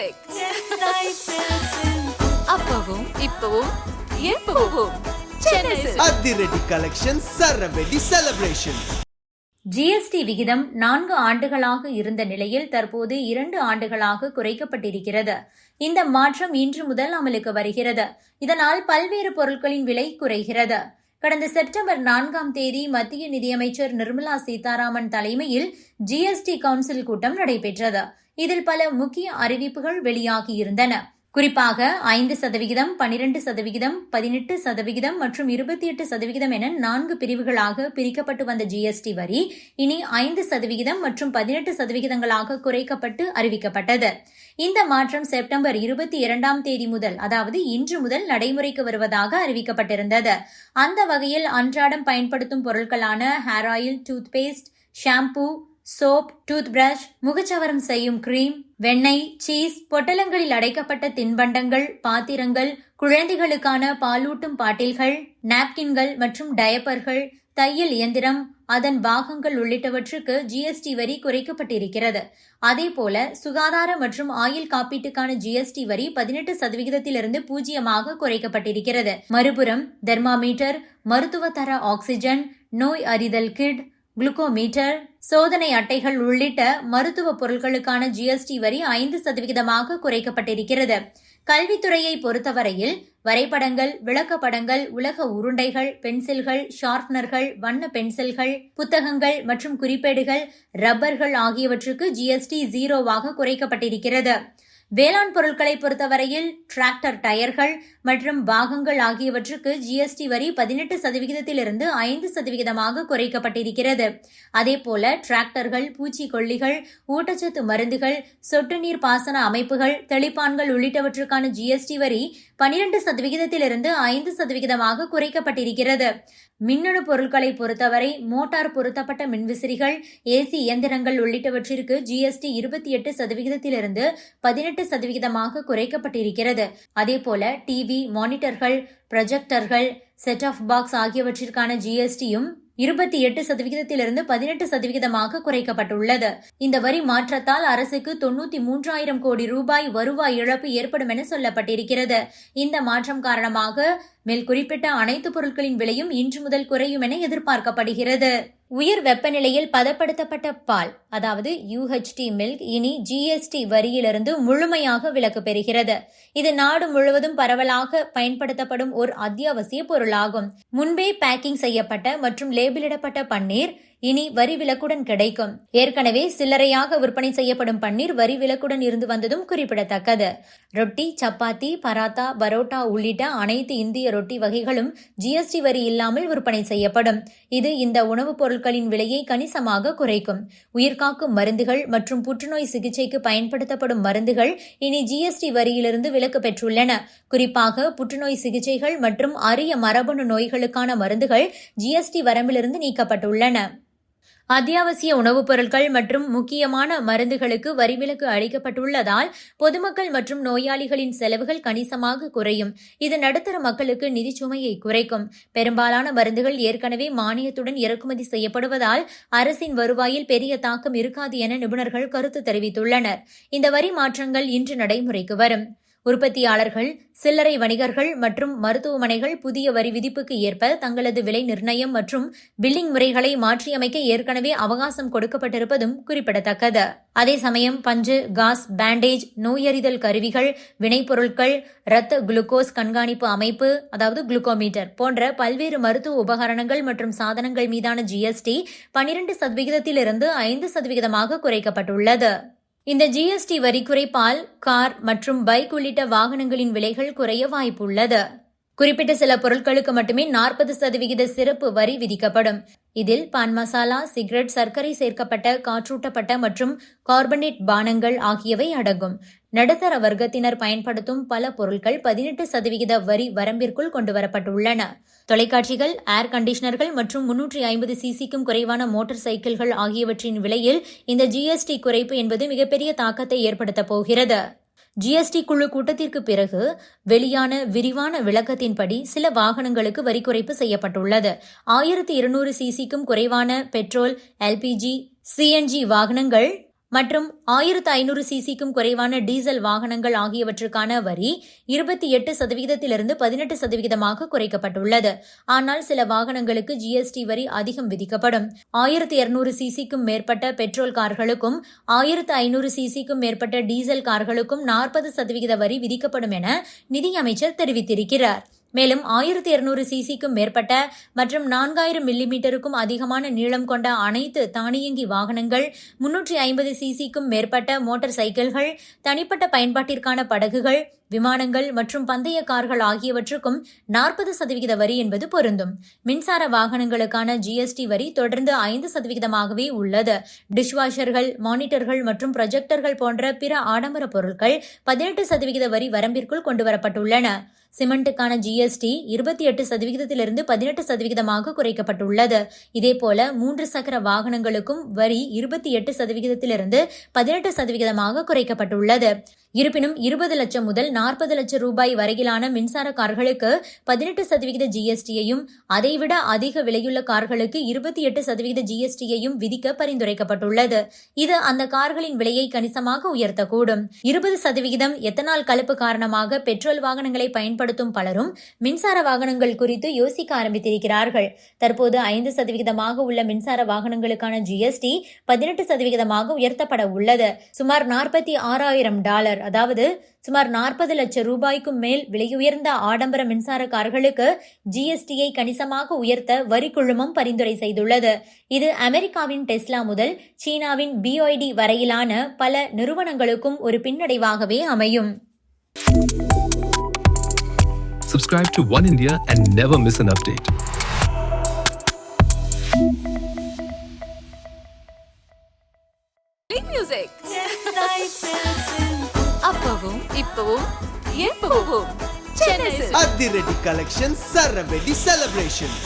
Silk. அப்பவும் இப்பவும் எப்பவும் சென்னை சில்க். அதிரடி கலெக்ஷன், சரவெடி செலிப்ரேஷன். ஜிஎஸ்டி விகிதம் 4 ஆண்டுகளாக இருந்த நிலையில் தற்போது 2 ஆண்டுகளாக குறைக்கப்பட்டிருக்கிறது. இந்த மாற்றம் இன்று முதல் அமலுக்கு வருகிறது. இதனால் பல்வேறு பொருட்களின் விலை குறைகிறது. கடந்த செப்டம்பர் 4ஆம் தேதி மத்திய நிதியமைச்சர் நிர்மலா சீதாராமன் தலைமையில் ஜிஎஸ்டி கவுன்சில் கூட்டம் நடைபெற்றது. இதில் பல முக்கிய அறிவிப்புகள் வெளியாகியிருந்தன. குறிப்பாக 5%, 12%, 18% மற்றும் 28% என 4 பிரிவுகளாக பிரிக்கப்பட்டு வந்த ஜிஎஸ்டி வரி இனி 5% மற்றும் 18%களாக குறைக்கப்பட்டு அறிவிக்கப்பட்டது. இந்த மாற்றம் செப்டம்பர் 22ஆம் தேதி முதல், அதாவது இன்று முதல் நடைமுறைக்கு வருவதாக அறிவிக்கப்பட்டிருந்தது. அந்த வகையில் அன்றாடம் பயன்படுத்தும் பொருட்களான hair oil, toothpaste, shampoo, soap, toothbrush, முகச்சவரம் செய்யும் கிரீம், வெண்ணெய், சீஸ், பொட்டலங்களில் அடைக்கப்பட்ட தின்பண்டங்கள், பாத்திரங்கள், குழந்தைகளுக்கான பாலூட்டும் பாட்டில்கள், நாப்கின்கள் மற்றும் டயப்பர்கள், தையல் இயந்திரம், அதன் பாகங்கள் உள்ளிட்டவற்றுக்கு ஜிஎஸ்டி வரி குறைக்கப்பட்டிருக்கிறது. அதேபோல சுகாதார மற்றும் ஆயுள் காப்பீட்டுக்கான ஜிஎஸ்டி வரி 18%இலிருந்து 0% குறைக்கப்பட்டிருக்கிறது. மறுபுறம் தெர்மாமீட்டர், மருத்துவ தர ஆக்சிஜன், நோய் அறிதல் கிட், குளுக்கோமீட்டர், சோதனை அட்டைகள் உள்ளிட்ட மருத்துவ பொருட்களுக்கான ஜிஎஸ்டி வரி 5% குறைக்கப்பட்டிருக்கிறது. கல்வித்துறையை பொறுத்தவரையில் வரைபடங்கள், விளக்கப்படங்கள், உலக உருண்டைகள், பென்சில்கள், ஷார்ப்னர்கள், வண்ண பென்சில்கள், புத்தகங்கள் மற்றும் குறிப்பேடுகள், ரப்பர்கள் ஆகியவற்றுக்கு ஜிஎஸ்டி 0% குறைக்கப்பட்டிருக்கிறது. வேளாண் பொருட்களை பொறுத்தவரையில் டிராக்டர் டயர்கள் மற்றும் பாகங்கள் ஆகியவற்றுக்கு ஜிஎஸ்டி வரி 18%இலிருந்து 5% குறைக்கப்பட்டிருக்கிறது. அதேபோல டிராக்டர்கள், பூச்சிக்கொல்லிகள், ஊட்டச்சத்து மருந்துகள், சொட்டு நீர் பாசன அமைப்புகள், தெளிப்பான்கள் உள்ளிட்டவற்றுக்கான ஜிஎஸ்டி வரி 12%இலிருந்து 5% குறைக்கப்பட்டிருக்கிறது. மின்னணு பொருட்களை பொறுத்தவரை மோட்டார் பொருத்தப்பட்ட மின்விசிறிகள், ஏசி இயந்திரங்கள் உள்ளிட்டவற்றிற்கு ஜிஎஸ்டி 28%இலிருந்து 18% குறைக்கப்பட்டிருக்கிறது. அதேபோல டிவி, மானிட்டர்கள், ப்ரொஜெக்டர்கள், செட் ஆஃப் பாக்ஸ் ஆகியவற்றிற்கான ஜிஎஸ்டியும் 28%இலிருந்து 18% குறைக்கப்பட்டுள்ளது. இந்த வரி மாற்றத்தால் அரசுக்கு 93,000 கோடி ரூபாய் வருவாய் இழப்பு ஏற்படும் என சொல்லப்பட்டிருக்கிறது. இந்த மாற்றம் காரணமாக மேல் குறிப்பிட்ட அனைத்து பொருட்களின் விலையும் இன்று முதல் குறையும் என எதிர்பார்க்கப்படுகிறது. உயர் வெப்பநிலையில் பதப்படுத்தப்பட்ட பால், அதாவது UHT மில்க் இனி ஜிஎஸ்டி வரியிலிருந்து முழுமையாக விலக்கு பெறுகிறது. இது நாடு முழுவதும் பரவலாக பயன்படுத்தப்படும் ஒரு அத்தியாவசிய பொருளாகும். முன்பே பேக்கிங் செய்யப்பட்ட மற்றும் லேபிளிடப்பட்ட பன்னீர் இனி வரி விலக்குடன் கிடைக்கும். ஏற்கனவே சில்லறையாக விற்பனை செய்யப்படும் பன்னீர் வரி விலக்குடன் இருந்து வந்ததும் குறிப்பிடத்தக்கது. ரொட்டி, சப்பாத்தி, பராத்தா, பரோட்டா உள்ளிட்ட அனைத்து இந்திய ரொட்டி வகைகளும் ஜிஎஸ்டி வரி இல்லாமல் விற்பனை செய்யப்படும். இது இந்த உணவுப் பொருட்களின் விலையை கணிசமாக குறைக்கும். உயிர்காக்கும் மருந்துகள் மற்றும் புற்றுநோய் சிகிச்சைக்கு பயன்படுத்தப்படும் மருந்துகள் இனி ஜிஎஸ்டி வரியிலிருந்து விலக்கு பெற்றுள்ளன. குறிப்பாக புற்றுநோய் சிகிச்சைகள் மற்றும் அரிய மரபணு நோய்களுக்கான மருந்துகள் ஜிஎஸ்டி வரம்பிலிருந்து நீக்கப்பட்டுள்ளன. அத்தியாவசிய உணவுப் பொருட்கள் மற்றும் முக்கியமான மருந்துகளுக்கு வரிவிலக்கு அளிக்கப்பட்டுள்ளதால் பொதுமக்கள் மற்றும் நோயாளிகளின் செலவுகள் கணிசமாக குறையும். இது நடுத்தர மக்களுக்கு நிதிச்சுமையை குறைக்கும். பெரும்பாலான மருந்துகள் ஏற்கனவே மானியத்துடன் இறக்குமதி செய்யப்படுவதால் அரசின் வருவாயில் பெரிய தாக்கம் இருக்காது என நிபுணர்கள் கருத்து தெரிவித்துள்ளனர். இந்த வரி மாற்றங்கள் இன்று நடைமுறைக்கு வரும். உற்பத்தியாளர்கள், சில்லறை வணிகர்கள் மற்றும் மருத்துவமனைகள் புதிய வரி விதிப்புக்கு ஏற்ப தங்களது விலை நிர்ணயம் மற்றும் பில்லிங் முறைகளை மாற்றியமைக்க ஏற்கனவே அவகாசம் கொடுக்கப்பட்டிருப்பதும் குறிப்பிடத்தக்கது. அதே சமயம் பஞ்சு, காஸ், பேண்டேஜ், நோயறிதல் கருவிகள், வினைப்பொருட்கள், இரத்த குளுக்கோஸ் கண்காணிப்பு அமைப்பு, அதாவது குளுக்கோமீட்டர் போன்ற பல்வேறு மருத்துவ உபகரணங்கள் மற்றும் சாதனங்கள் மீதான ஜிஎஸ்டி 12%இலிருந்து 5% குறைக்கப்பட்டுள்ளது. இந்த ஜிஎஸ்டி வரி குறைப்பால் கார் மற்றும் பைக் உள்ளிட்ட வாகனங்களின் விலைகள் குறைய வாய்ப்புள்ளது. குறிப்பிட்ட சில பொருட்களுக்கு மட்டுமே 40% சிறப்பு வரி விதிக்கப்படும். இதில் பான் மசாலா, சிகரெட், சர்க்கரை சேர்க்கப்பட்ட, காற்றூட்டப்பட்ட மற்றும் கார்பனேட் பானங்கள் ஆகியவை அடங்கும். நடுத்தர வர்க்கத்தினர் பயன்படுத்தும் பல பொருட்கள் 18% வரி வரம்பிற்குள் கொண்டுவரப்பட்டுள்ளன. தொலைக்காட்சிகள், ஏர் கண்டிஷனர்கள் மற்றும் 350 சிசிக்கும் குறைவான மோட்டார் சைக்கிள்கள் ஆகியவற்றின் விலையில் இந்த ஜிஎஸ்டி குறைப்பு என்பது மிகப்பெரிய தாக்கத்தை ஏற்படுத்தப் போகிறது. ஜிஎஸ்டி குழு கூட்டத்திற்கு பிறகு வெளியான விரிவான விளக்கத்தின்படி சில வாகனங்களுக்கு வரி குறைப்பு செய்யப்பட்டுள்ளது. 1200 சிசிக்கும் குறைவான பெட்ரோல், LPG, CNG வாகனங்கள் மற்றும் 1500 சிசிக்கும் குறைவான டீசல் வாகனங்கள் ஆகியவற்றுக்கான வரி 28% 18% குறைக்கப்பட்டுள்ளது. ஆனால் சில வாகனங்களுக்கு ஜிஎஸ்டி வரி அதிகம் விதிக்கப்படும். 1200 சிசிக்கும் மேற்பட்ட பெட்ரோல் கார்களுக்கும் 1500 சிசிக்கும் மேற்பட்ட டீசல் கார்களுக்கும் 40% வரி விதிக்கப்படும் என நிதியமைச்சர் தெரிவித்திருக்கிறார். மேலும் 1200 சிசிக்கும் மேற்பட்ட மற்றும் 4000 மில்லிமீட்டருக்கும் அதிகமான நீளம் கொண்ட அனைத்து தானியங்கி வாகனங்கள், 350 சிசிக்கும் மேற்பட்ட மோட்டார் சைக்கிள்கள், தனிப்பட்ட பயன்பாட்டிற்கான படகுகள், விமானங்கள் மற்றும் பந்தய கார்கள் ஆகியவற்றுக்கும் 40% வரி என்பது பொருந்தும். மின்சார வாகனங்களுக்கான ஜிஎஸ்டி வரி தொடர்ந்து 5%ஆகவே உள்ளது. டிஷ்வாஷர்கள், மானிட்டர்கள் மற்றும் ப்ரொஜெக்டர்கள் போன்ற பிற ஆடம்பர பொருட்கள் 18% வரி வரம்பிற்குள் கொண்டுவரப்பட்டுள்ளன. சிமெண்ட்டுக்கான ஜிஎஸ்டி 28% 18% குறைக்கப்பட்டுள்ளது. இதேபோல 3 சக்கர வாகனங்களுக்கும் வரி 28% 18% குறைக்கப்பட்டுள்ளது. இருப்பினும் 20 லட்சம் முதல் 40 லட்சம் ரூபாய் வரையிலான மின்சார கார்களுக்கு 18% ஜிஎஸ்டியையும், அதைவிட அதிக விலையுள்ள கார்களுக்கு 28% ஜிஎஸ்டியையும் விதிக்க பரிந்துரைக்கப்பட்டுள்ளது. இது அந்த கார்களின் விலையை கணிசமாக உயர்த்தக்கூடும். 20% எத்தனால் கலப்பு காரணமாக பெட்ரோல் வாகனங்களை பயன்படுத்தும் பலரும் மின்சார வாகனங்கள் குறித்து யோசிக்க ஆரம்பித்திருக்கிறார்கள். தற்போது 5% உள்ள மின்சார வாகனங்களுக்கான ஜிஎஸ்டி 18% உயர்த்தப்பட உள்ளது. சுமார் $46,000, அதாவது சுமார் 40 லட்சம் ரூபாய்க்கும் மேல் விலையுயர்ந்த ஆடம்பர மின்சார கார்களுக்கு ஜிஎஸ்டியை கணிசமாக உயர்த்த வரி குழுமம் பரிந்துரை செய்துள்ளது. இது அமெரிக்காவின் டெஸ்லா முதல் சீனாவின் BYD வரையிலான பல நிறுவனங்களுக்கும் ஒரு பின்னடைவாகவே அமையும். Subscribe to One India and never miss an update. Music. அப்பவும் இப்பவும் எப்பவும் சென்னை அதிரடி கலெக்ஷன் சரவெடி செலிப்ரேஷன்.